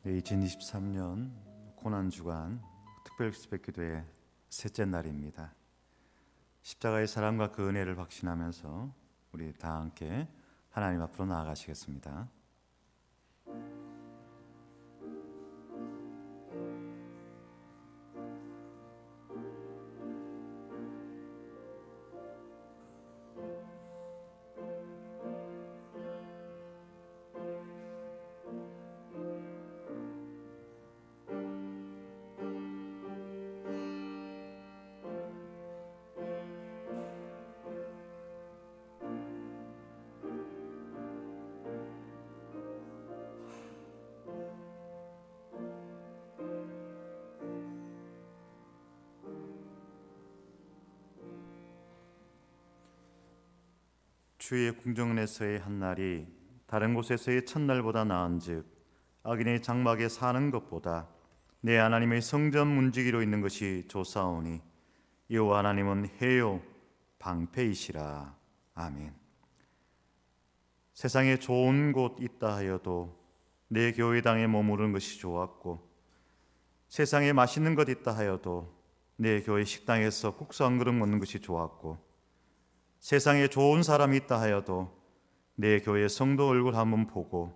2023년 고난주간 특별기도회 셋째 날입니다. 십자가의 사랑과 그 은혜를 확신하면서 우리 다 함께 하나님 앞으로 나아가시겠습니다. 주의 궁정에서의 한날이 다른 곳에서의 첫날보다 나은즉 악인의 장막에 사는 것보다 내 하나님의 성전 문지기로 있는 것이 좋사오니 여호와 하나님은 해요 방패이시라. 아멘. 세상에 좋은 곳 있다 하여도 내 교회당에 머무르는 것이 좋았고, 세상에 맛있는 것 있다 하여도 내 교회 식당에서 국수 한 그릇 먹는 것이 좋았고, 세상에 좋은 사람이 있다 하여도 내 교회 성도 얼굴 한번 보고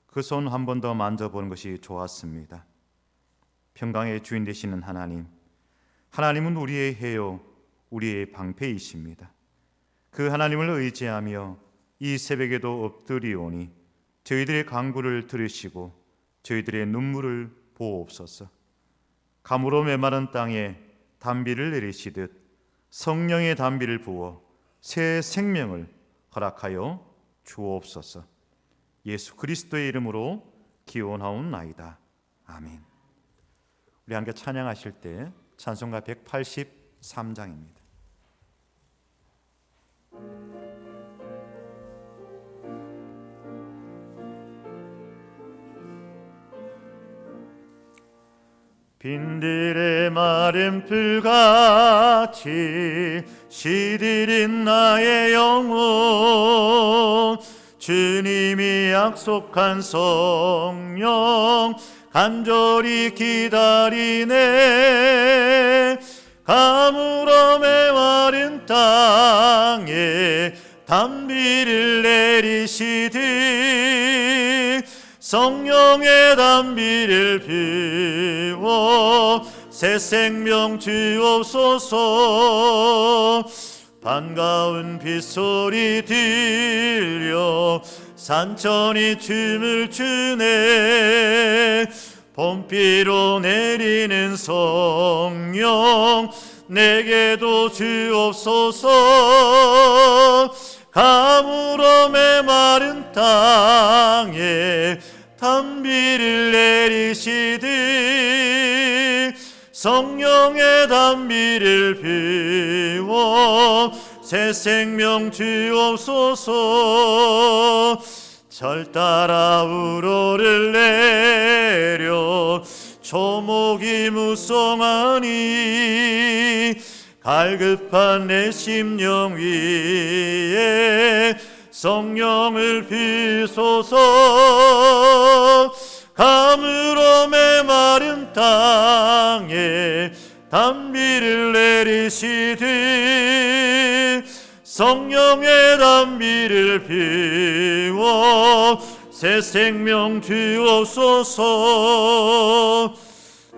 그 손 한 번 더 만져보는 것이 좋았습니다. 평강의 주인 되시는 하나님은 우리의 해요, 우리의 방패이십니다. 그 하나님을 의지하며 이 새벽에도 엎드리오니 저희들의 간구를 들으시고 저희들의 눈물을 보옵소서. 가물어 메마른 땅에 단비를 내리시듯 성령의 단비를 부어 새 생명을 허락하여 주옵소서. 예수 그리스도의 이름으로 기원하옵나이다. 아멘. 우리 함께 찬양하실 때 찬송가 183장입니다. 빈들의 마른 풀같이 시들인 나의 영혼, 주님이 약속한 성령 간절히 기다리네. 가물어 메마른 땅에 단비를 내리시듯 성령의 단비를 비워 새 생명 주옵소서. 반가운 빗소리 들려 산천이 춤을 추네. 봄비로 내리는 성령 내게도 주옵소서. 가물어 메마른 땅에 단비를 내리시듯 성령의 단비를 비워 새 생명 주옵소서. 절 따라 우로를 내려 초목이 무성하니 갈급한 내 심령 위에 성령을 비소서. 가물어 메마른 땅에 단비를 내리시듯 성령의 단비를 비워 새 생명 주옵소서.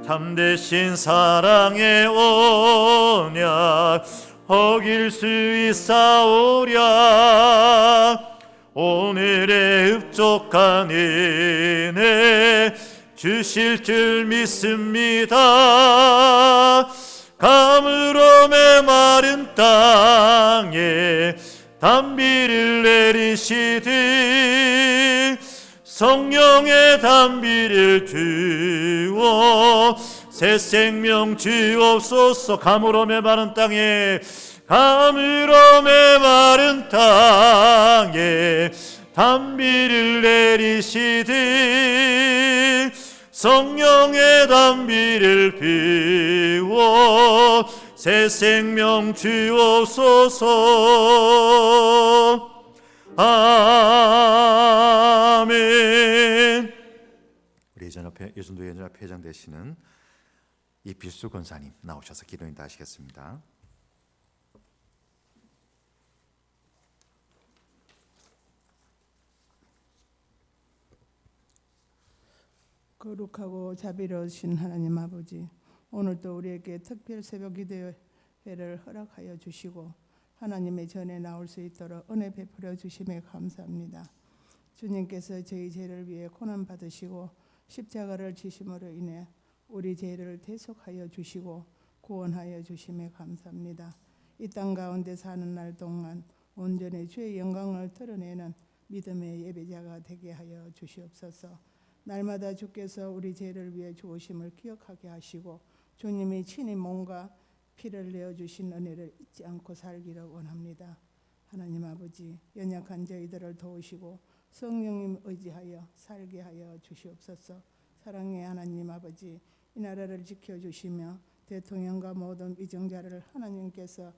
참되신 사랑의 언약 어길 수 있사오랴. 오늘의 흡족한 은혜 주실 줄 믿습니다. 가물어 메마른 땅에 단비를 내리시듯 성령의 단비를 주어 새 생명 주옵소서. 가물어 메마른 땅에 가물어 메마른 땅에 단비를 내리시듯 성령의 단비를 비워 새 생명 주옵소서. 아멘. 우리 예전도 예전협회 회장 되시는 이필수 권사님 나오셔서 기도 인도하시겠습니다. 거룩하고 자비로우신 하나님 아버지, 오늘도 우리에게 특별 새벽 기도회를 허락하여 주시고 하나님의 전에 나올 수 있도록 은혜 베풀어 주심에 감사합니다. 주님께서 저희 죄를 위해 고난 받으시고 십자가를 지심으로 인해 우리 죄를 대속하여 주시고 구원하여 주심에 감사합니다. 이 땅 가운데 사는 날 동안 온전히 주의 영광을 드러내는 믿음의 예배자가 되게 하여 주시옵소서. 날마다 주께서 우리 죄를 위해 죽으심을 기억하게 하시고 주님이 친히 몸과 피를 내어주신 은혜를 잊지 않고 살기를 원합니다. 하나님 아버지, 연약한 저희들을 도우시고 성령님 의지하여 살게 하여 주시옵소서. 사랑의 하나님 아버지, 이 나라를 지켜주시며 대통령과 모든 위정자를 하나님께서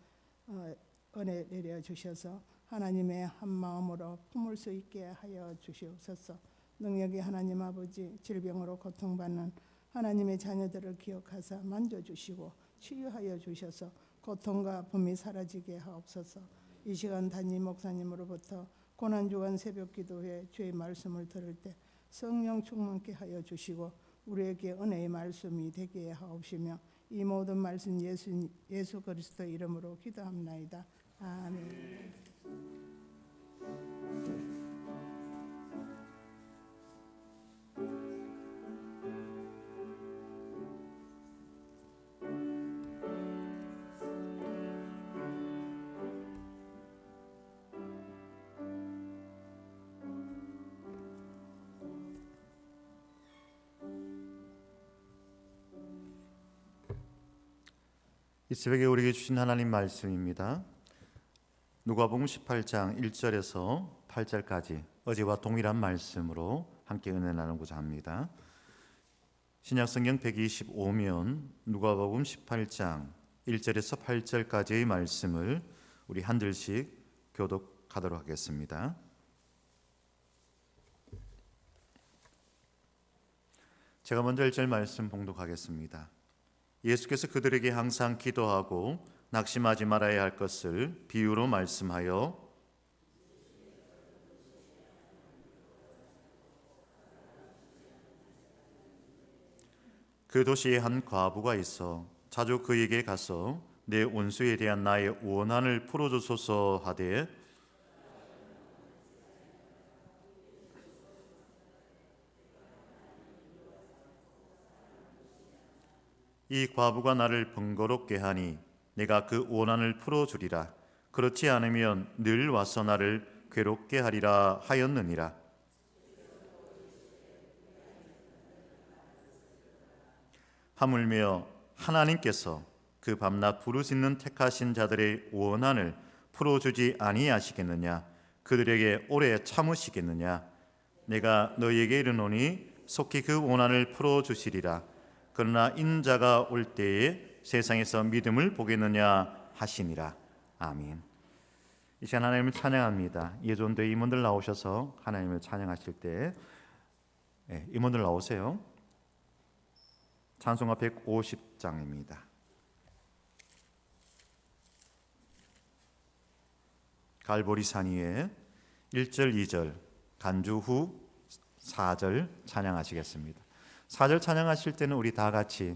은혜 내려주셔서 하나님의 한 마음으로 품을 수 있게 하여 주시옵소서. 능력의 하나님 아버지, 질병으로 고통받는 하나님의 자녀들을 기억하사 만져주시고 치유하여 주셔서 고통과 아픔이 사라지게 하옵소서. 이 시간 담임 목사님으로부터 고난주간 새벽기도회 주의 말씀을 들을 때 성령 충만케 하여 주시고 우리에게 은혜의 말씀이 되게 하옵시며 이 모든 말씀 예수 그리스도 이름으로 기도합나이다. 아멘. 이 새벽에 우리에게 주신 하나님 말씀입니다. 누가복음 18장 1절에서 8절까지 어제와 동일한 말씀으로 함께 은혜 나누고자 합니다. 신약성경 125면 누가복음 18장 1절에서 8절까지의 말씀을 우리 한 절씩 교독하도록 하겠습니다. 제가 먼저 1절 말씀 봉독하겠습니다. 예수께서 그들에게 항상 기도하고 낙심하지 말아야 할 것을 비유로 말씀하여 그 도시에 한 과부가 있어 자주 그에게 가서 내 원수에 대한 나의 원한을 풀어주소서 하되 이 과부가 나를 번거롭게 하니 내가 그 원한을 풀어주리라. 그렇지 않으면 늘 와서 나를 괴롭게 하리라 하였느니라. 하물며 하나님께서 그 밤낮 부르짖는 택하신 자들의 원한을 풀어주지 아니하시겠느냐? 그들에게 오래 참으시겠느냐? 내가 너희에게 이르노니 속히 그 원한을 풀어주시리라. 그러나 인자가 올 때에 세상에서 믿음을 보겠느냐 하시니라. 아멘. 이 시간 하나님을 찬양합니다. 예전대 임원들 나오셔서 하나님을 찬양하실 때 임원들 나오세요. 찬송가 150장입니다. 갈보리산 위에 1절 2절 간주 후 4절 찬양하시겠습니다. 4절 찬양하실 때는 우리 다 같이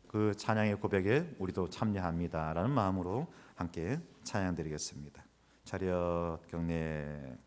그 찬양의 고백에 우리도 참여합니다라는 마음으로 함께 찬양드리겠습니다. 차렷 경례.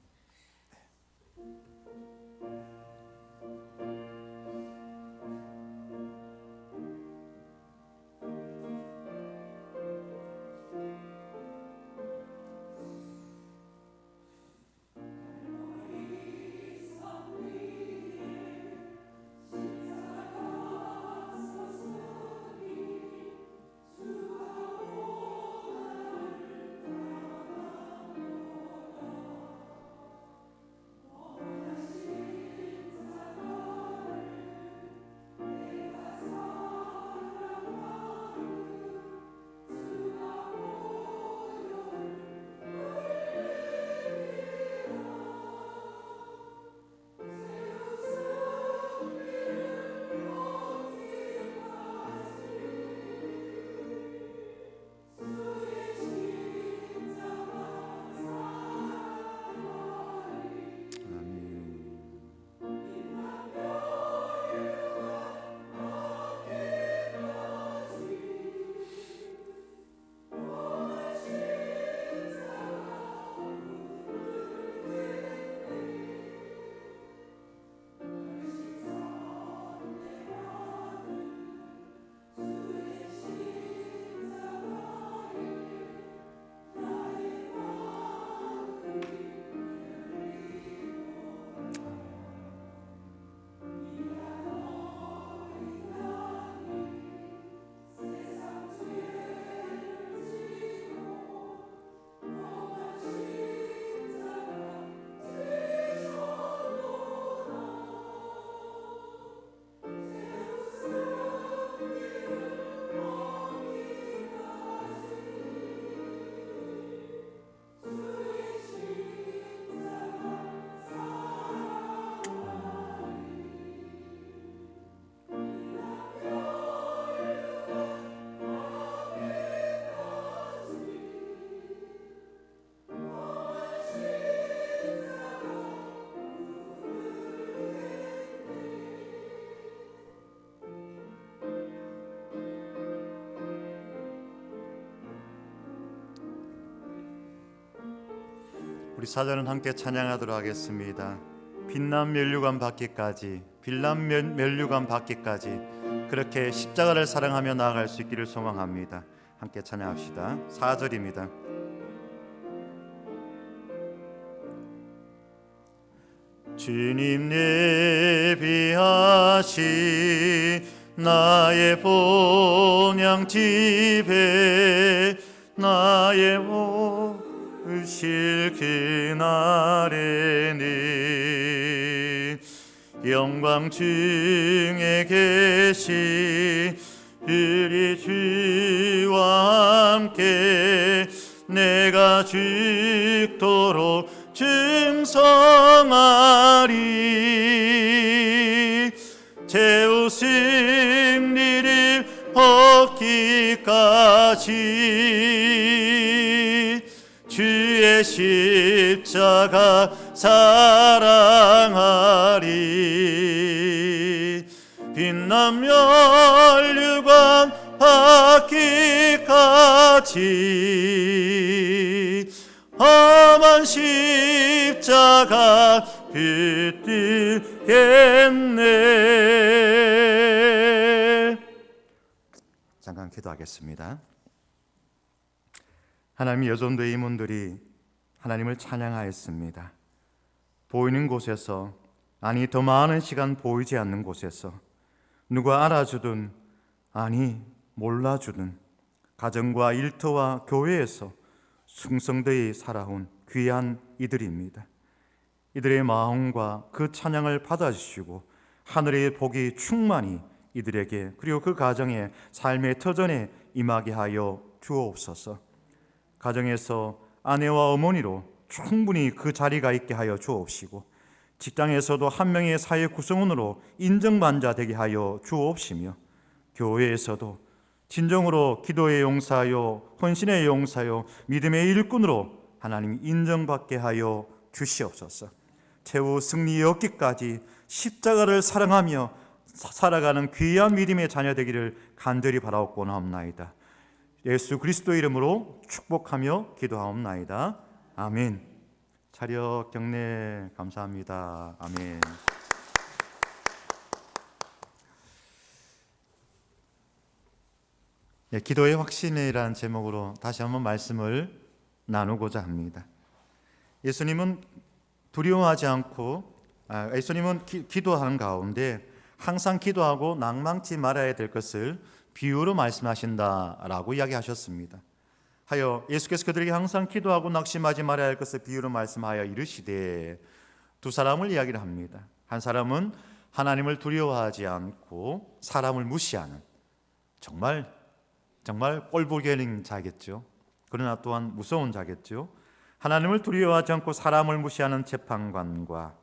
우리 사전은 함께 찬양하도록 하겠습니다. 빛난 면류관 받기까지, 빛난 면류관 받기까지 그렇게 십자가를 사랑하며 나아갈 수 있기를 소망합니다. 함께 찬양합시다. 4절입니다. 주님 예비하신 나의 본향 집에 나의 오실 그날에는 영광 중에 계신 우리 주와 함께 내가 죽도록 충성하리. 최후 승리를 얻기까지 주의 십자가 사랑하리. 빛난 면류관 받기까지 험한 십자가 붙들겠네. 잠깐 기도하겠습니다. 하나님의 여전도의 임원들이 하나님을 찬양하였습니다. 보이는 곳에서, 아니 더 많은 시간 보이지 않는 곳에서 누가 알아주든 아니 몰라주든 가정과 일터와 교회에서 충성되이 살아온 귀한 이들입니다. 이들의 마음과 그 찬양을 받아주시고 하늘의 복이 충만히 이들에게 그리고 그 가정의 삶의 터전에 임하게 하여 주옵소서. 가정에서 아내와 어머니로 충분히 그 자리가 있게 하여 주옵시고 직장에서도 한 명의 사회 구성원으로 인정받는 자 되게 하여 주옵시며 교회에서도 진정으로 기도의 용사요, 헌신의 용사요, 믿음의 일꾼으로 하나님 인정받게 하여 주시옵소서. 최후 승리 얻기까지 십자가를 사랑하며 살아가는 귀한 믿음의 자녀 되기를 간절히 바라옵고나옵나이다. 예수 그리스도 이름으로 축복하며 기도하옵나이다. 아멘. 차렷 경례 감사합니다. 아멘. 기도의 확신이라는 제목으로 다시 한번 말씀을 나누고자 합니다. 예수님은 두려워하지 않고 예수님은 기도하는 가운데 항상 기도하고 낭망치 말아야 될 것을 비유로 말씀하신다라고 이야기하셨습니다. 하여 예수께서 그들에게 항상 기도하고 낙심하지 말아야 할 것을 비유로 말씀하여 이르시되 두 사람을 이야기를 합니다. 한 사람은 하나님을 두려워하지 않고 사람을 무시하는 정말 꼴보기는 자겠죠. 그러나 또한 무서운 자겠죠. 하나님을 두려워하지 않고 사람을 무시하는 재판관과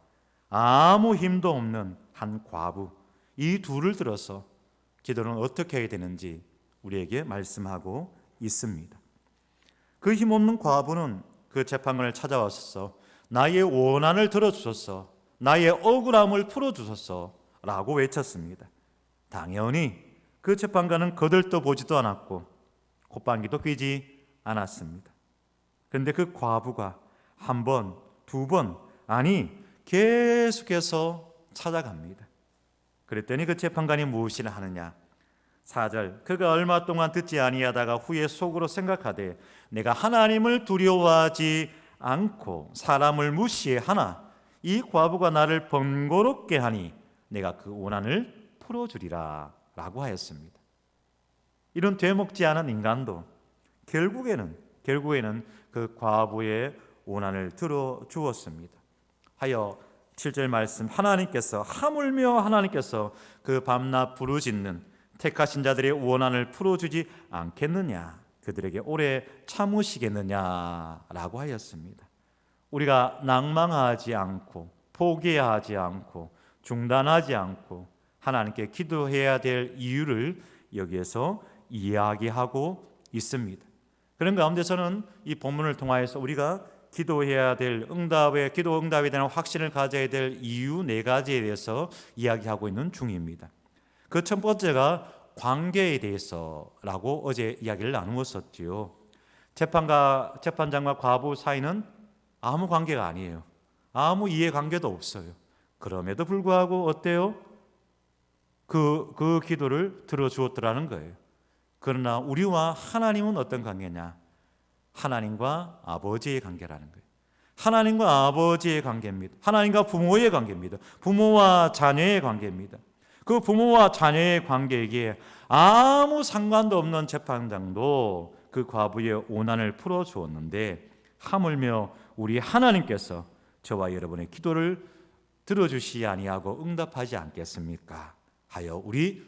아무 힘도 없는 한 과부, 이 둘을 들어서 기도는 어떻게 해야 되는지 우리에게 말씀하고 있습니다. 그 힘없는 과부는 그 재판관을 찾아와서 나의 원한을 들어주소서, 나의 억울함을 풀어주소서 라고 외쳤습니다. 당연히 그 재판관은 거들떠 보지도 않았고 콧방귀도 뀌지 않았습니다. 그런데 그 과부가 한 번, 두 번, 아니 계속해서 찾아갑니다. 그랬더니 그 재판관이 무엇이라 하느냐? 4절, 그가 얼마 동안 듣지 아니하다가 후에 속으로 생각하되 내가 하나님을 두려워하지 않고 사람을 무시하나 이 과부가 나를 번거롭게 하니 내가 그 원한을 풀어주리라 라고 하였습니다. 이런 되먹지 않은 인간도 결국에는 그 과부의 원한을 들어주었습니다. 하여 7절 말씀, 하물며 하나님께서 그 밤낮 부르짖는 택하신 자들의 원한을 풀어주지 않겠느냐, 그들에게 오래 참으시겠느냐라고 하였습니다. 우리가 낭망하지 않고 포기하지 않고 중단하지 않고 하나님께 기도해야 될 이유를 여기에서 이야기하고 있습니다. 그런 가운데서는 이 본문을 통하여서 우리가 기도해야 될 기도 응답에 대한 확신을 가져야 될 이유 4가지에 대해서 이야기하고 있는 중입니다. 그 첫 번째가 관계에 대해서라고 어제 이야기를 나누었었지요. 재판장과 과부 사이는 아무 관계가 아니에요. 아무 이해관계도 없어요. 그럼에도 불구하고 어때요? 그 기도를 들어주었더라는 거예요. 그러나 우리와 하나님은 어떤 관계냐? 하나님과 아버지의 관계라는 거예요. 하나님과 아버지의 관계입니다. 하나님과 부모의 관계입니다. 부모와 자녀의 관계입니다. 그 부모와 자녀의 관계에게 아무 상관도 없는 재판장도 그 과부의 오난을 풀어주었는데 하물며 우리 하나님께서 저와 여러분의 기도를 들어주시지 아니하고 응답하지 않겠습니까? 하여 우리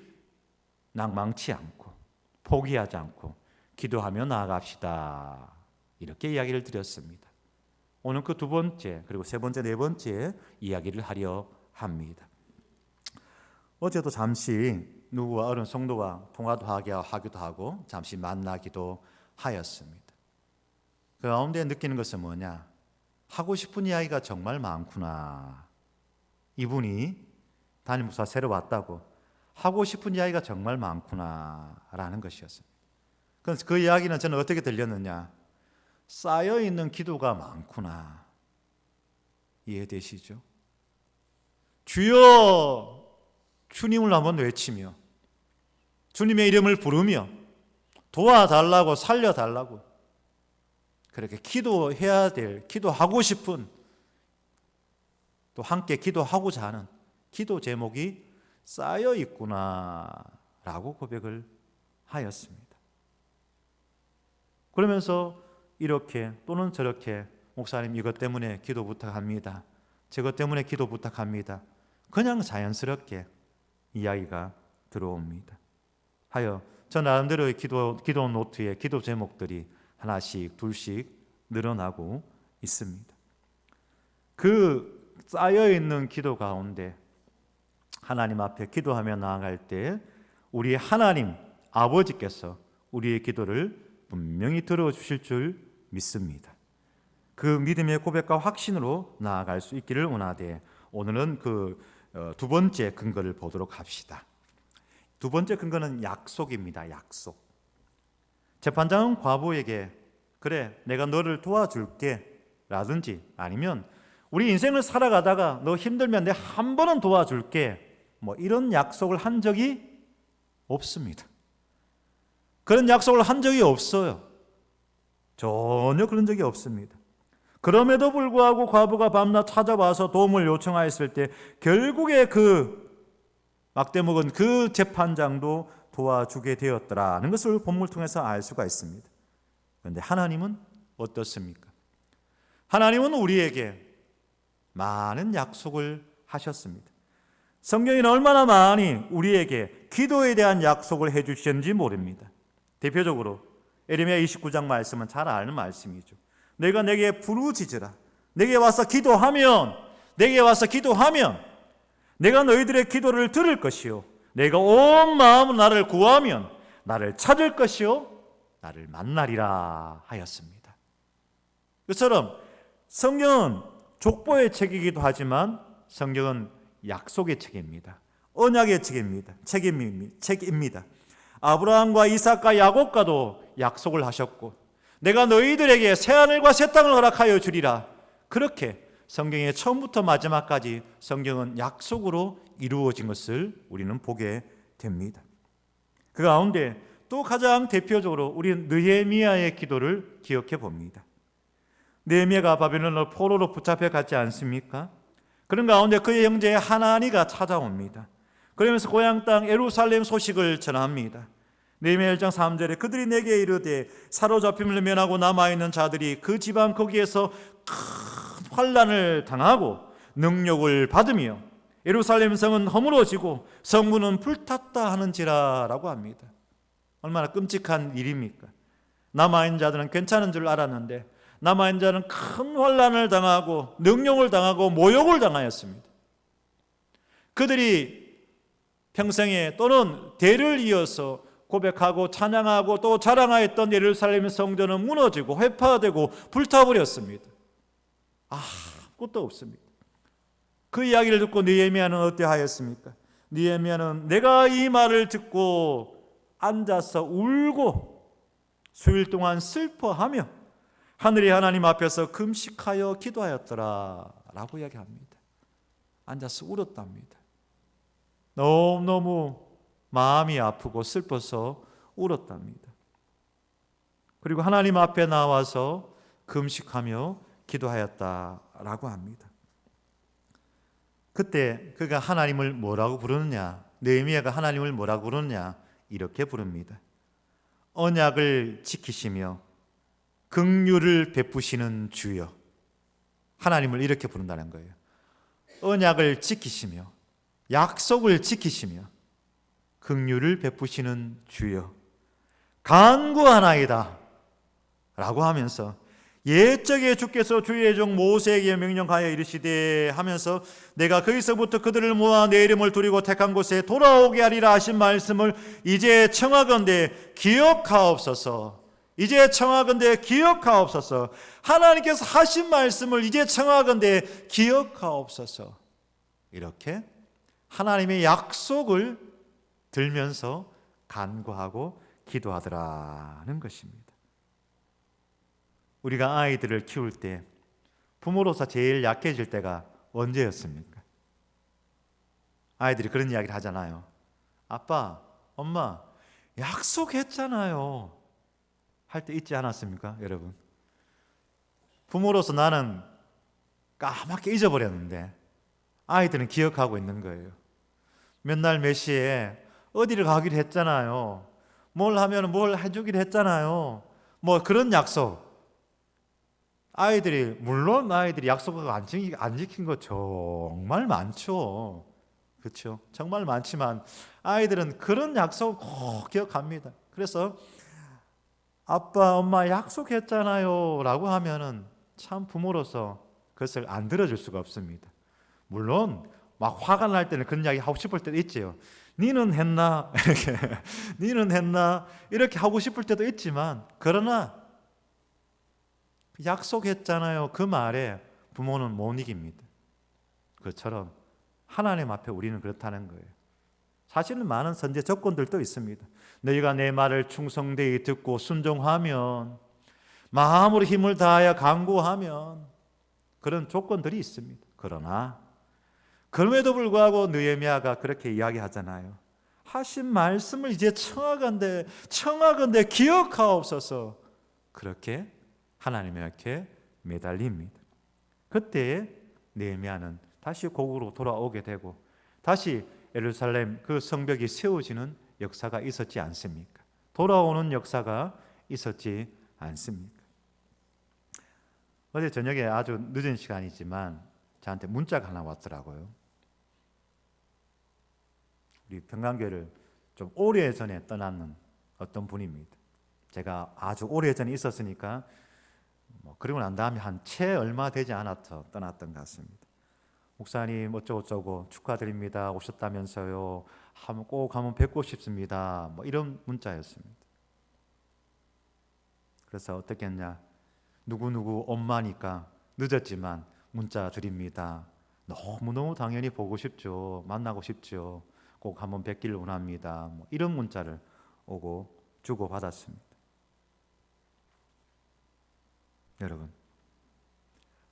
낭망치 않고 포기하지 않고 기도하며 나아갑시다. 이렇게 이야기를 드렸습니다. 오늘 그 두 번째 그리고 세 번째 네 번째 이야기를 하려 합니다. 어제도 잠시 누구와 어른 성도와 통화도 하기도 하고 잠시 만나기도 하였습니다. 그 가운데 느끼는 것은 뭐냐? 하고 싶은 이야기가 정말 많구나. 이분이 담임 목사 새로 왔다고 하고 싶은 이야기가 정말 많구나라는 것이었습니다. 그래서 그 이야기는 저는 어떻게 들렸느냐? 쌓여있는 기도가 많구나. 이해되시죠? 주여 주님을 한번 외치며 주님의 이름을 부르며 도와달라고 살려달라고 그렇게 기도해야 될, 기도하고 싶은, 또 함께 기도하고자 하는 기도 제목이 쌓여 있구나라고 고백을 하였습니다. 그러면서 이렇게 또는 저렇게 목사님 이것 때문에 기도 부탁합니다. 저것 때문에 기도 부탁합니다. 그냥 자연스럽게 이야기가 들어옵니다. 하여 저 나름대로의 기도 노트에 기도 제목들이 하나씩 둘씩 늘어나고 있습니다. 그 쌓여있는 기도 가운데 하나님 앞에 기도하며 나아갈 때 우리 하나님 아버지께서 우리의 기도를 분명히 들어주실 줄 믿습니다. 그 믿음의 고백과 확신으로 나아갈 수 있기를 원하되 오늘은 그 두 번째 근거를 보도록 합시다. 두 번째 근거는 약속입니다. 약속. 재판장은 과부에게 그래 내가 너를 도와줄게 라든지 아니면 우리 인생을 살아가다가 너 힘들면 내가 한 번은 도와줄게 뭐 이런 약속을 한 적이 없습니다. 그런 약속을 한 적이 없어요. 전혀 그런 적이 없습니다. 그럼에도 불구하고 과부가 밤낮 찾아와서 도움을 요청하였을 때 결국에 그 막대먹은 그 재판장도 도와주게 되었더라는 것을 본문을 통해서 알 수가 있습니다. 그런데 하나님은 어떻습니까? 하나님은 우리에게 많은 약속을 하셨습니다. 성경에는 얼마나 많이 우리에게 기도에 대한 약속을 해주셨는지 모릅니다. 대표적으로 에레미야 29장 말씀은 잘 아는 말씀이죠. 내가 내게 부르짖으라. 내게 와서 기도하면 내가 너희들의 기도를 들을 것이요 내가 온 마음으로 나를 구하면 나를 찾을 것이요 나를 만나리라 하였습니다. 그처럼 성경은 족보의 책이기도 하지만 성경은 약속의 책입니다. 언약의 책입니다. 아브라함과 이삭과 야곱과도 약속을 하셨고 내가 너희들에게 새하늘과 새 땅을 허락하여 주리라. 그렇게 성경의 처음부터 마지막까지 성경은 약속으로 이루어진 것을 우리는 보게 됩니다. 그 가운데 또 가장 대표적으로 우리는 느헤미야의 기도를 기억해 봅니다. 느헤미야가 바벨론으로 포로로 붙잡혀 갔지 않습니까? 그런 가운데 그의 형제 하나니가 찾아옵니다. 그러면서 고향 땅 예루살렘 소식을 전합니다. 느헤미야 1장 3절에 그들이 내게 이르되 사로잡힘을 면하고 남아있는 자들이 그 지방 거기에서 큰 환난을 당하고 능욕을 받으며 예루살렘 성은 허물어지고 성문은 불탔다 하는지라 라고 합니다. 얼마나 끔찍한 일입니까? 남아있는 자들은 괜찮은 줄 알았는데 남아있는 자는 큰 환난을 당하고 능욕을 당하고 모욕을 당하였습니다. 그들이 평생에 또는 대를 이어서 고백하고 찬양하고 또 자랑하였던 예루살렘 성전은 무너지고 회파되고 불타버렸습니다. 아무것도 없습니다. 그 이야기를 듣고 느헤미야는 어떠하였습니까? 느헤미야는 내가 이 말을 듣고 앉아서 울고 수일 동안 슬퍼하며 하늘의 하나님 앞에서 금식하여 기도하였더라 라고 이야기합니다. 앉아서 울었답니다. 너무너무 마음이 아프고 슬퍼서 울었답니다. 그리고 하나님 앞에 나와서 금식하며 기도하였다라고 합니다. 그때 그가 하나님을 뭐라고 부르느냐? 느헤미야가 하나님을 뭐라고 부르느냐? 이렇게 부릅니다. 언약을 지키시며 긍휼을 베푸시는 주여. 하나님을 이렇게 부른다는 거예요. 언약을 지키시며 약속을 지키시며 긍휼을 베푸시는 주여 간구하나이다 라고 하면서 옛적에 주께서 주의 종 모세에게 명령하여 이르시되 하면서 내가 거기서부터 그들을 모아 내 이름을 두리고 택한 곳에 돌아오게 하리라 하신 말씀을 이제 청하건대 기억하옵소서. 이제 청하건대 기억하옵소서. 하나님께서 하신 말씀을 이제 청하건대 기억하옵소서. 이렇게 하나님의 약속을 들면서 간구하고 기도하더라는 것입니다. 우리가 아이들을 키울 때 부모로서 제일 약해질 때가 언제였습니까? 아이들이 그런 이야기를 하잖아요. 아빠, 엄마 약속했잖아요 할 때 있지 않았습니까? 여러분, 부모로서 나는 까맣게 잊어버렸는데 아이들은 기억하고 있는 거예요. 몇 날 몇 시에 어디를 가기로 했잖아요. 뭘 하면 뭘 해주기로 했잖아요. 뭐 그런 약속. 물론 아이들이 약속을 안 지킨 거 정말 많죠. 그렇죠? 정말 많지만 아이들은 그런 약속을 꼭 기억합니다. 그래서 아빠, 엄마 약속했잖아요 라고 하면은 참 부모로서 그것을 안 들어줄 수가 없습니다. 물론 막 화가 날 때는 그런 이야기 하고 싶을 때도 있지요. 니는 했나? 이렇게 니는 했나? 이렇게 하고 싶을 때도 있지만, 그러나 약속했잖아요 그 말에 부모는 못 이깁니다. 그처럼 하나님 앞에 우리는 그렇다는 거예요. 사실은 많은 선제 조건들도 있습니다. 너희가 내 말을 충성되이 듣고 순종하면, 마음으로 힘을 다하여 간구하면, 그런 조건들이 있습니다. 그러나 그럼에도 불구하고 느헤미야가 그렇게 이야기하잖아요. 하신 말씀을 이제 청하건대 기억하옵소서. 그렇게 하나님께 매달립니다. 그때 느헤미야는 다시 고국으로 돌아오게 되고 다시 예루살렘 그 성벽이 세워지는 역사가 있었지 않습니까? 돌아오는 역사가 있었지 않습니까? 어제 저녁에 아주 늦은 시간이지만 저한테 문자가 하나 왔더라고요. 우리 평강교회를 좀 오래전에 떠나는 어떤 분입니다. 제가 아주 오래전에 있었으니까 그리고 난 다음에 한 채 얼마 되지 않아서 떠났던 것 같습니다. 목사님 어쩌고저쩌고 축하드립니다. 오셨다면서요. 꼭 한번 뵙고 싶습니다. 이런 문자였습니다. 그래서 어떻게 했냐. 누구누구 엄마니까 늦었지만 문자 드립니다. 너무너무 당연히 보고 싶죠. 만나고 싶죠. 꼭 한번 뵙기를 원합니다. 이런 문자를 오고 주고받았습니다. 여러분,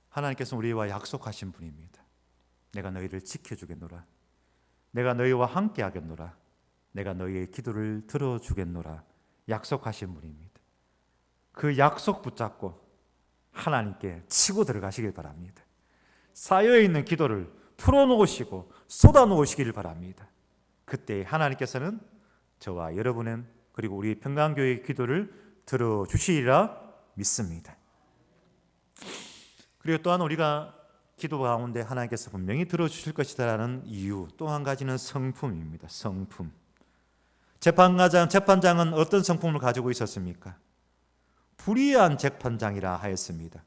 하나님께서 우리와 약속하신 분입니다. 내가 너희를 지켜주겠노라. 내가 너희와 함께 하겠노라. 내가 너희의 기도를 들어주겠노라. 약속하신 분입니다. 그 약속 붙잡고 하나님께 치고 들어가시길 바랍니다. 쌓여있는 기도를 풀어놓으시고 쏟아놓으시길 바랍니다. 그때 하나님께서는 저와 여러분은 그리고 우리 평강교회의 기도를 들어주시리라 믿습니다. 그리고 또한 우리가 기도 가운데 하나님께서 분명히 들어주실 것이다라는 이유 또 한 가지는 성품입니다. 성품. 재판장은 어떤 성품을 가지고 있었습니까? 불의한 재판장이라 하였습니다.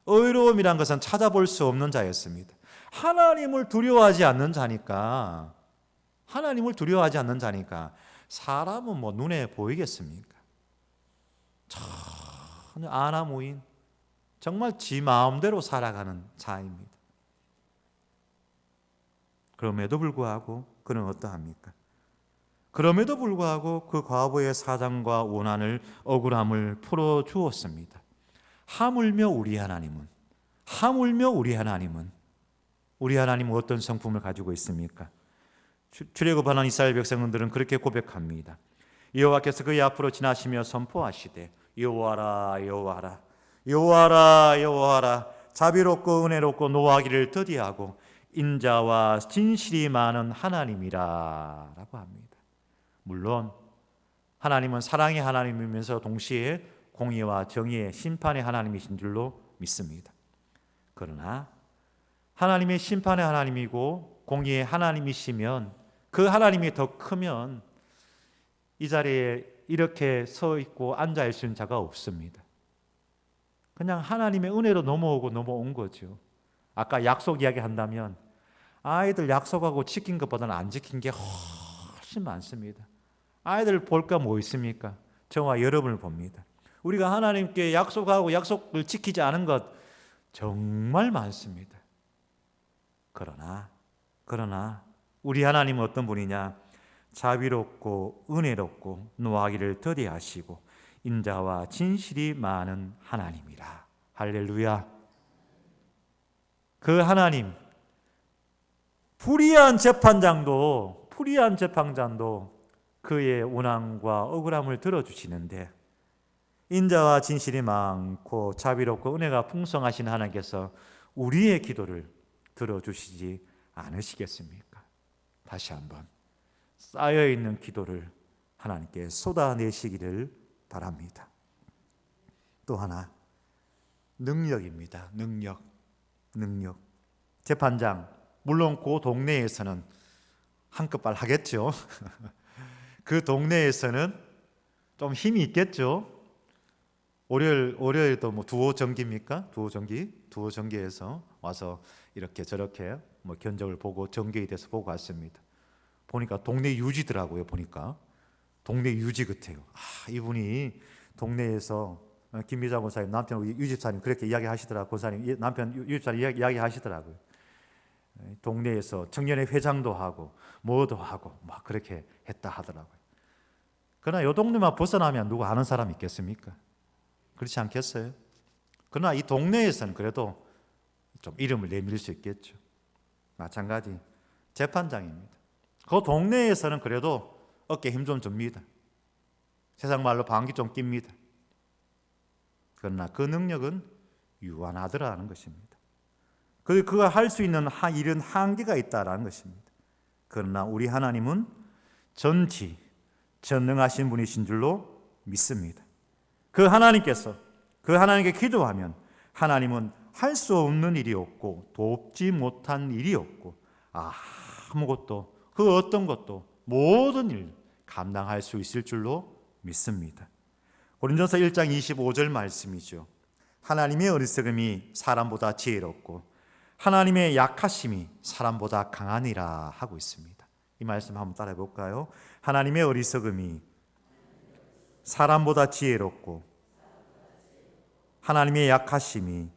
의로움이란 것은 찾아볼 수 없는 자였습니다. 하나님을 두려워하지 않는 자니까 사람은 눈에 보이겠습니까? 전혀 아나무인, 정말 지 마음대로 살아가는 자입니다. 그럼에도 불구하고 그는 어떠합니까? 그럼에도 불구하고 그 과부의 사정과 원한을 억울함을 풀어주었습니다. 하물며 우리 하나님은 우리 하나님은 어떤 성품을 가지고 있습니까? 출애굽하는 이스라엘 백성들은 그렇게 고백합니다. 여호와께서 그의 앞으로 지나시며 선포하시되 여호와라 여호와라 여호와라 여호와라 자비롭고 은혜롭고 노하기를 더디하고 인자와 진실이 많은 하나님이라 라고 합니다. 물론 하나님은 사랑의 하나님이면서 동시에 공의와 정의의 심판의 하나님이신 줄로 믿습니다. 그러나 하나님의 심판의 하나님이고 공의의 하나님이시면 그 하나님이 더 크면 이 자리에 이렇게 서 있고 앉아 있을 수 있는 자가 없습니다. 그냥 하나님의 은혜로 넘어온 거죠. 아까 약속 이야기 한다면 아이들 약속하고 지킨 것보다는 안 지킨 게 훨씬 많습니다. 아이들 볼 거 뭐 있습니까? 저와 여러분을 봅니다. 우리가 하나님께 약속하고 약속을 지키지 않은 것 정말 많습니다. 그러나 우리 하나님은 어떤 분이냐? 자비롭고 은혜롭고 노하기를 더디하시고 인자와 진실이 많은 하나님이라. 할렐루야. 그 하나님, 불의한 재판장도 그의 원한과 억울함을 들어주시는데 인자와 진실이 많고 자비롭고 은혜가 풍성하신 하나님께서 우리의 기도를 들어주시지 않으시겠습니까? 다시 한번 쌓여있는 기도를 하나님께 쏟아내시기를 바랍니다. 또 하나 능력입니다. 능력. 재판장, 물론 그 동네에서는 한끗발 하겠죠. 그 동네에서는 좀 힘이 있겠죠. 월요일도 뭐 두어 정기입니까? 두어 정기에서 와서 이렇게 저렇게 뭐 견적을 보고 정계에 대해서 보고 왔습니다. 보니까 동네 유지더라고요. 보니까 동네 유지 같아요. 이분이 동네에서 김미자 권사님 남편 유집사님 그렇게 이야기하시더라고요. 권사님 남편 유집사님 이야기하시더라고요. 동네에서 청년회 회장도 하고 뭐도 하고 막 그렇게 했다 하더라고요. 그러나 이 동네만 벗어나면 누구 아는 사람 있겠습니까? 그렇지 않겠어요? 그러나 이 동네에서는 그래도 좀 이름을 내밀 수 있겠죠. 마찬가지 재판장입니다. 그 동네에서는 그래도 어깨 힘 좀 줍니다. 세상 말로 방귀 좀 낍니다. 그러나 그 능력은 유한하더라는 것입니다. 그가 할 수 있는 일은 한계가 있다라는 것입니다. 그러나 우리 하나님은 전능하신 분이신 줄로 믿습니다. 그 하나님께 기도하면 하나님은 할 수 없는 일이 없고 돕지 못한 일이 없고 아무것도 그 어떤 것도 모든 일 감당할 수 있을 줄로 믿습니다. 고린도서 1장 25절 말씀이죠. 하나님의 어리석음이 사람보다 지혜롭고 하나님의 약하심이 사람보다 강하니라 하고 있습니다. 이 말씀 한번 따라해 볼까요? 하나님의 어리석음이 사람보다 지혜롭고 하나님의 약하심이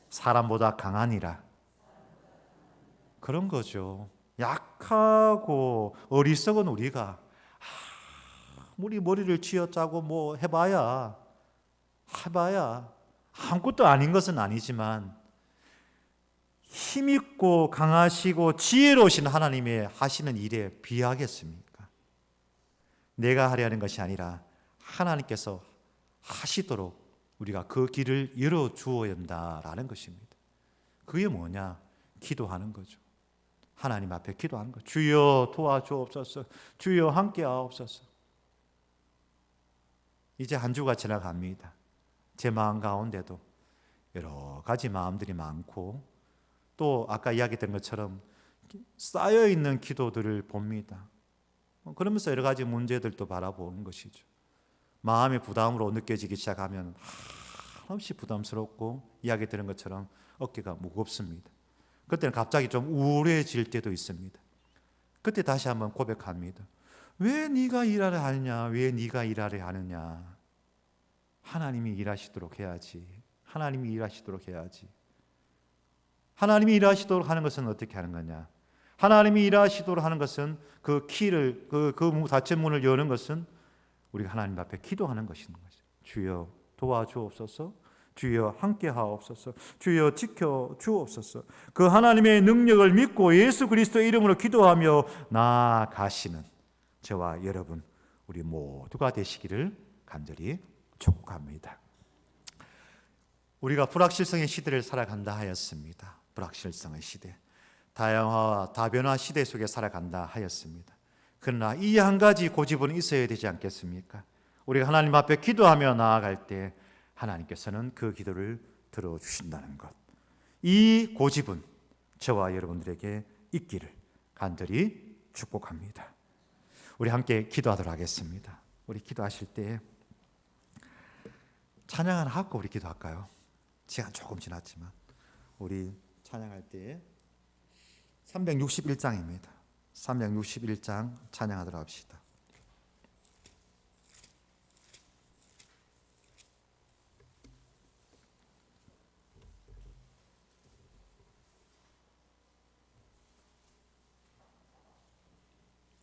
사람보다 강하니라. 그런 거죠. 약하고 어리석은 우리가 우리 머리를 쥐어짜고 뭐 해봐야 아무것도 아닌 것은 아니지만 힘있고 강하시고 지혜로우신 하나님의 하시는 일에 비하겠습니까? 내가 하려는 것이 아니라 하나님께서 하시도록 우리가 그 길을 열어주어야 한다라는 것입니다. 그게 뭐냐? 기도하는 거죠. 하나님 앞에 기도하는 거죠. 주여 도와주옵소서. 주여 함께하옵소서. 이제 한 주가 지나갑니다. 제 마음 가운데도 여러 가지 마음들이 많고 또 아까 이야기했던 것처럼 쌓여있는 기도들을 봅니다. 그러면서 여러 가지 문제들도 바라보는 것이죠. 마음의 부담으로 느껴지기 시작하면 한없이 부담스럽고 이야기 들은 것처럼 어깨가 무겁습니다. 그때는 갑자기 좀 우울해질 때도 있습니다. 그때 다시 한번 고백합니다. 왜 네가 일하려 하느냐? 왜 네가 일하려 하느냐? 하나님이 일하시도록 해야지. 하나님이 일하시도록 해야지. 하나님이 일하시도록 하는 것은 어떻게 하는 거냐? 하나님이 일하시도록 하는 것은 그 키를 그 닫힌 문을 여는 것은 우리가 하나님 앞에 기도하는 것인 거죠. 주여 도와주옵소서. 주여 함께 하옵소서. 주여 지켜 주옵소서. 그 하나님의 능력을 믿고 예수 그리스도의 이름으로 기도하며 나아가시는 저와 여러분 우리 모두가 되시기를 간절히 축복합니다. 우리가 불확실성의 시대를 살아간다 하였습니다. 불확실성의 시대, 다양화와 다변화 시대 속에 살아간다 하였습니다. 그러나 이 한 가지 고집은 있어야 되지 않겠습니까? 우리가 하나님 앞에 기도하며 나아갈 때 하나님께서는 그 기도를 들어주신다는 것, 이 고집은 저와 여러분들에게 있기를 간절히 축복합니다. 우리 함께 기도하도록 하겠습니다. 우리 기도하실 때 찬양 하나 하고 우리 기도할까요? 시간 조금 지났지만 우리 찬양할 때 361장입니다. 361장 찬양하도록 합시다.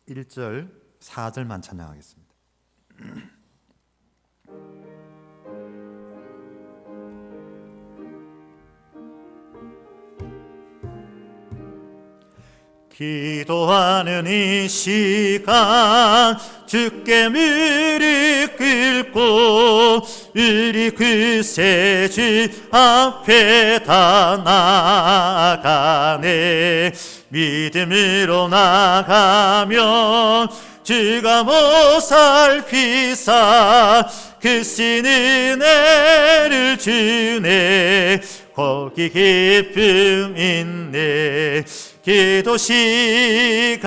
(1절) (4절만) 찬양하겠습니다. 기도하는 이 시간 주께 무릎 꿇고 우리 그새 주 앞에 다 나아가네. 믿음으로 나가면 주가 보살피사 그 신 은혜를 주네. 거기 기쁨 있네. 기도 시간에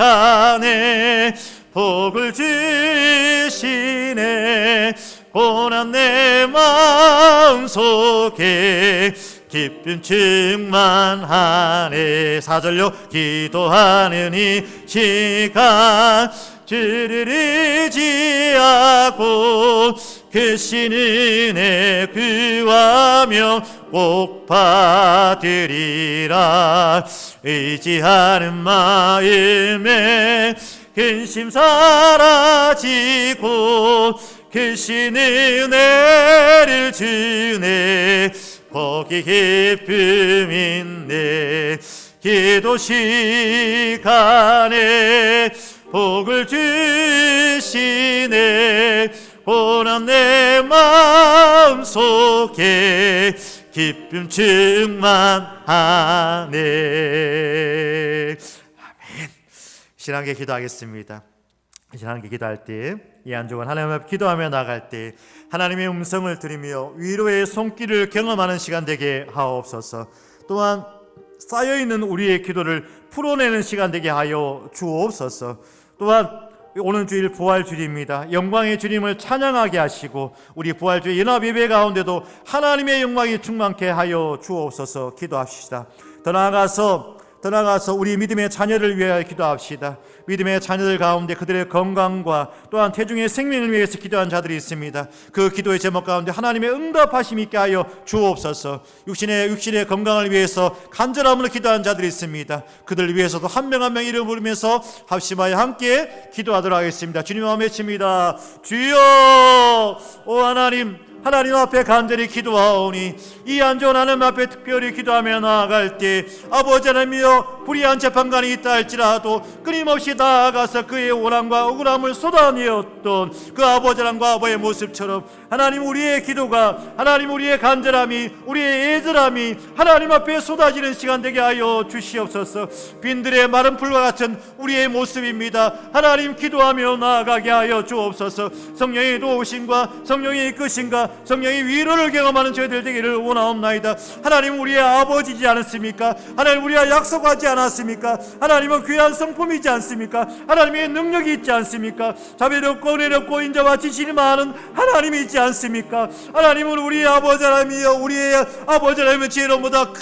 복을 주시네. 고난 내 마음속에 기쁨 충만하네. 4절요. 기도하는 이 시간 주를 의지하고 그 신 은혜 구하며 꼭 받으리라. 의지하는 마음에 근심 사라지고 그 신 은혜를 주네. 거기 기쁨 있네. 기도 시간에 복을 주시네. 고난 내 마음속에 기쁨 충만하네. 아멘. 신앙계 기도하겠습니다. 신앙계 기도할 때 이 한 주간 하나님 앞에 기도하며 나갈 때 하나님의 음성을 들으며 위로의 손길을 경험하는 시간 되게 하옵소서. 또한 쌓여있는 우리의 기도를 풀어내는 시간 되게 하여 주옵소서. 또한 오는 주일 부활주일입니다. 영광의 주님을 찬양하게 하시고 우리 부활주일 연합 예배 가운데도 하나님의 영광이 충만케 하여 주옵소서. 기도합시다. 더 나아가서 우리 믿음의 자녀를 위하여 기도합시다. 믿음의 자녀들 가운데 그들의 건강과 또한 태중의 생명을 위해서 기도한 자들이 있습니다. 그 기도의 제목 가운데 하나님의 응답하심 있게 하여 주옵소서. 육신의 건강을 위해서 간절함으로 기도한 자들이 있습니다. 그들 위해서도 한 명 한 명 이름 부르면서 합심하여 함께 기도하도록 하겠습니다. 주님 앞에 외칩니다. 주여, 오 하나님 앞에 간절히 기도하오니 이 한 주간 하나님 앞에 특별히 기도하며 나아갈 때 아버지 하나님이여 불의한 재판관이 있다 할지라도 끊임없이 나아가서 그의 원함과 억울함을 쏟아내었던 그 아버지 하나님과 아버의 모습처럼 하나님 우리의 기도가 하나님 우리의 간절함이 우리의 애절함이 하나님 앞에 쏟아지는 시간 되게 하여 주시옵소서. 빈들의 마른 풀과 같은 우리의 모습입니다. 하나님 기도하며 나아가게 하여 주옵소서. 성령의 도우심과 성령의 이끄심과 성령의 위로를 경험하는 저희들 되기를 원하옵나이다. 하나님 우리의 아버지지 않습니까? 하나님 우리가 약속하지 않았습니까? 하나님은 귀한 성품이지 않습니까? 하나님의 능력이 있지 않습니까? 자비롭고 은혜롭고 인자와 지식이 많은 하나님이 있지 않습니까? 하나님은 우리의 아버지 하나님이여 우리의 아버지 하나님은 지혜로움보다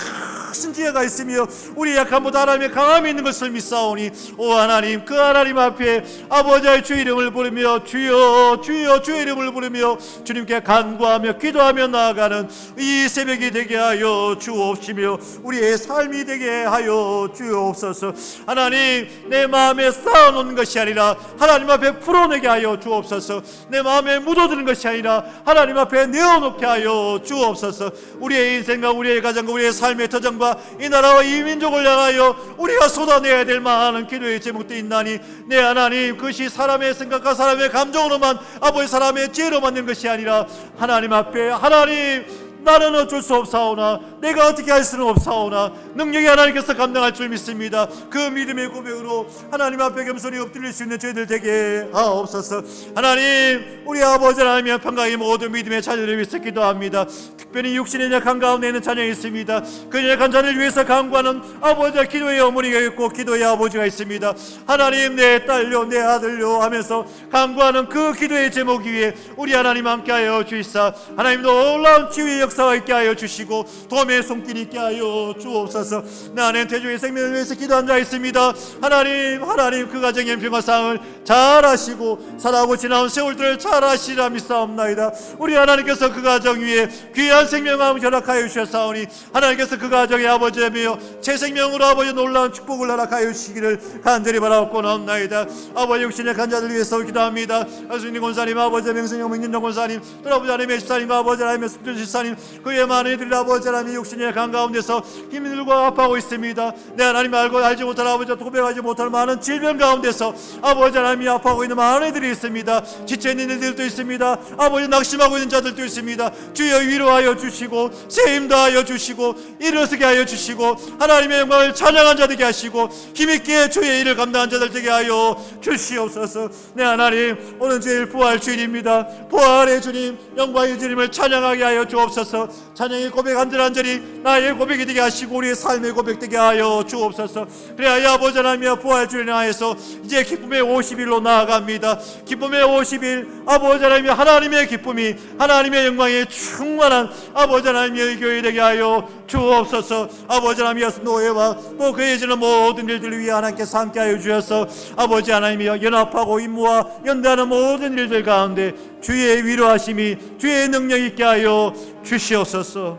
크신 지혜가 있으며 우리 약함보다 하나님의 강함이 있는 것을 믿사오니 오 하나님, 그 하나님 앞에 아버지의 주 이름을 부르며 주여 주여 주의 이름을 부르며 주님께 간구하며 기도하며 나아가는 이 새벽이 되게 하여 주옵시며 우리의 삶이 되게 하여 주옵소서. 하나님, 내 마음에 쌓아놓는 것이 아니라 하나님 앞에 풀어내게 하여 주옵소서. 내 마음에 묻어두는 것이 아니라 하나님 앞에 내어놓게 하여 주옵소서. 우리의 인생과 우리의 가정과 우리의 삶의 터전과 이 나라와 이 민족을 향하여 우리가 쏟아내야 될 많은 기도의 제목도 있나니 내 하나님, 그것이 사람의 생각과 사람의 감정으로만 아버지 사람의 지혜로 만든 것이 아니라 하나님 앞에 하나님, 나는 어쩔 수 없사오나 내가 어떻게 할 수는 없사오나 능력이 하나님께서 감당할 줄 믿습니다. 그 믿음의 고백으로 하나님 앞에 겸손히 엎드릴 수 있는 저희들 되게 하옵소서. 하나님, 우리 아버지 하나님의 평강이 모든 믿음의 자녀를 위해서 기도합니다. 특별히 육신의 약한 가운데 있는 자녀가 있습니다. 그 약한 자녀를 위해서 간구하는 아버지와 기도의 어머니가 있고 기도의 아버지가 있습니다. 하나님, 내 딸요 내 아들요 하면서 간구하는 그 기도의 제목 위에 우리 하나님 함께하여 주시사 하나님 놀라운 치유의 역사가 있게 하여 주시고 도움의 손길이 있게 하여 주옵소서. 나는 태중의 생명을 위해서 기도한 자 있습니다. 하나님 그 가정의 평화상을 잘 아시고 살아오고 지나온 세월들을 잘 아시라 믿사옵나이다. 우리 하나님께서 그 가정 위에 귀한 생명을 허락하여 주셨사오니 하나님께서 그 가정의 아버지며 제 생명으로 아버지 놀라운 축복을 허락하여 주시기를 간절히 바라옵고나옵나이다. 아버지 육신의 간자들 위해서 기도합니다. 아수님 권사님, 아버지 명성영 명진정 권사님, 또 아버지 하나님의 집사님과 아버지 하나님의 숙전 집사님, 그의 많은 이들이 아버지 하나님의 육신의 간 가운데서 힘들고 아파하고 있습니다. 내 하나님 알지 못할 아버지와 고백하지 못할 많은 질병 가운데서 아버지 하나님이 아파하고 있는 많은 이들이 있습니다. 지쳐있는 이들도 있습니다. 아버지 낙심하고 있는 자들도 있습니다. 주여 위로하여 주시고 세임 다하여 주시고 일어서게 하여 주시고 하나님의 영광을 찬양한 자 되게 하시고 힘있게 주의 일을 감당한 자들 되게 하여 주시옵소서. 내 하나님, 오늘 주일 부활 주일입니다. 부활의 주님, 영광의 주님을 찬양하게 하여 주옵소서. 찬양의 고백 한절한절이 나의 고백이 되게 하시고 우리의 삶의 고백 되게 하여 주옵소서. 그래야 아버지 하나님의 부활 주일을 하여서 이제 기쁨의 50일로 나아갑니다. 기쁨의 50일, 아버지 하나님의 기쁨이 하나님의 영광에 충만한 아버지 하나님의 교회 되게 하여 주옵소서. 아버지 하나님의 노예와 또 그의 지는 모든 일들을 위해 하나님께서 함께하여 주셔서 아버지 하나님이 연합하고 임무와 연대하는 모든 일들 가운데 주의 위로하심이 주의 능력 있게 하여 주시옵소서.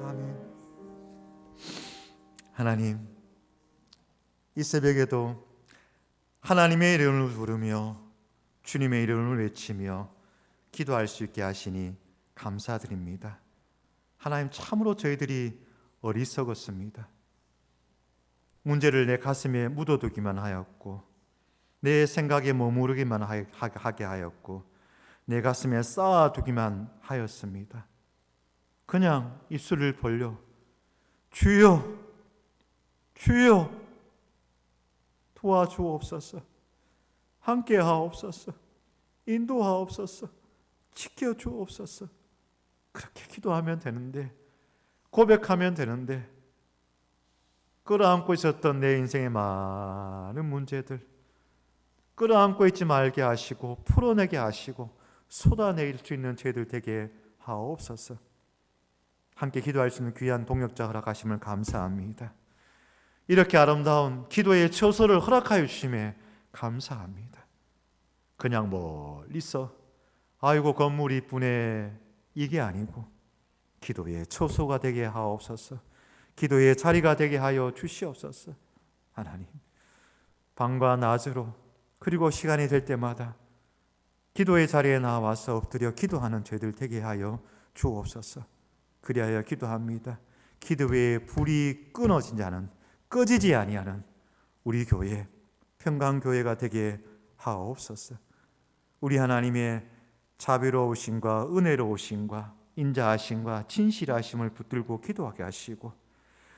아멘. 하나님, 이 새벽에도 하나님의 이름을 부르며 주님의 이름을 외치며 기도할 수 있게 하시니 감사드립니다. 하나님, 참으로 저희들이 어리석었습니다. 문제를 내 가슴에 묻어두기만 하였고 내 생각에 머무르기만 하게 하였고 내 가슴에 쌓아두기만 하였습니다. 그냥 입술을 벌려 주여 주여 도와주옵소서, 함께하옵소서, 인도하옵소서, 지켜주옵소서, 그렇게 기도하면 되는데, 고백하면 되는데, 끌어안고 있었던 내 인생의 많은 문제들 끌어안고 있지 말게 하시고 풀어내게 하시고 쏟아낼 수 있는 죄들 되게 하옵소서. 함께 기도할 수 있는 귀한 동역자 허락하심을 감사합니다. 이렇게 아름다운 기도의 처소를 허락하여 주심에 감사합니다. 그냥 멀리서 아이고 건물이 이쁘네 이게 아니고 기도의 처소가 되게 하옵소서. 기도의 자리가 되게 하여 주시옵소서. 하나님, 밤과 낮으로 그리고 시간이 될 때마다 기도의 자리에 나와서 엎드려 기도하는 저희들 되게 하여 주옵소서. 그리하여 기도합니다. 기도의 불이 끊어진 자는 꺼지지 아니하는 우리 교회 평강교회가 되게 하옵소서. 우리 하나님의 자비로우심과 은혜로우심과 인자하심과 진실하심을 붙들고 기도하게 하시고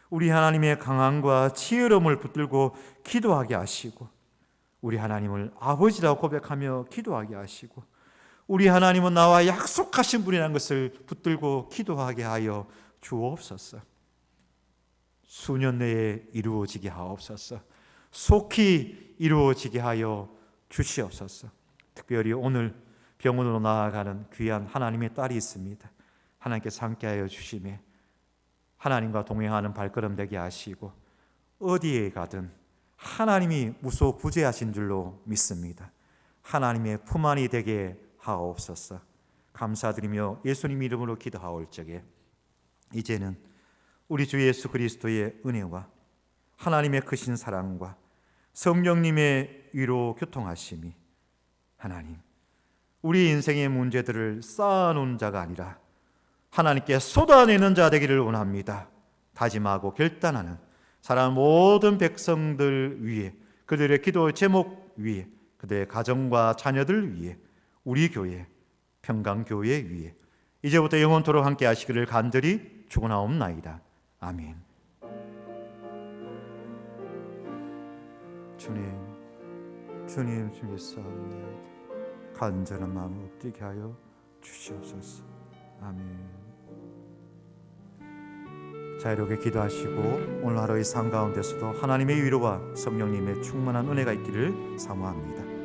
우리 하나님의 강함과 지혜로움을 붙들고 기도하게 하시고 우리 하나님을 아버지라고 고백하며 기도하게 하시고 우리 하나님은 나와 약속하신 분이라는 것을 붙들고 기도하게 하여 주옵소서. 수년 내에 이루어지게 하옵소서. 속히 이루어지게 하여 주시옵소서. 특별히 오늘 병원으로 나아가는 귀한 하나님의 딸이 있습니다. 하나님께서 함께하여 주심에 하나님과 동행하는 발걸음 되게 하시고 어디에 가든 하나님이 무소부재하신 줄로 믿습니다. 하나님의 품 안이 되게 하옵소서. 감사드리며 예수님 이름으로 기도하올 적에 이제는 우리 주 예수 그리스도의 은혜와 하나님의 크신 사랑과 성령님의 위로 교통하심이 하나님, 우리 인생의 문제들을 쌓아놓은 자가 아니라 하나님께 쏟아내는 자 되기를 원합니다. 다짐하고 결단하는 사랑 모든 백성들 위해, 그들의 기도 제목 위에, 그들의 가정과 자녀들 위해, 우리 교회 평강교회 위에 이제부터 영원토록 함께 하시기를 간절히 축원하옵나이다. 아멘. 주님 주께 싸움나이다. 간절한 마음을 엎드리게 하여 주시옵소서. 아멘. 자유롭게 기도하시고 오늘 하루의 삶 가운데서도 하나님의 위로와 성령님의 충만한 은혜가 있기를 사모합니다.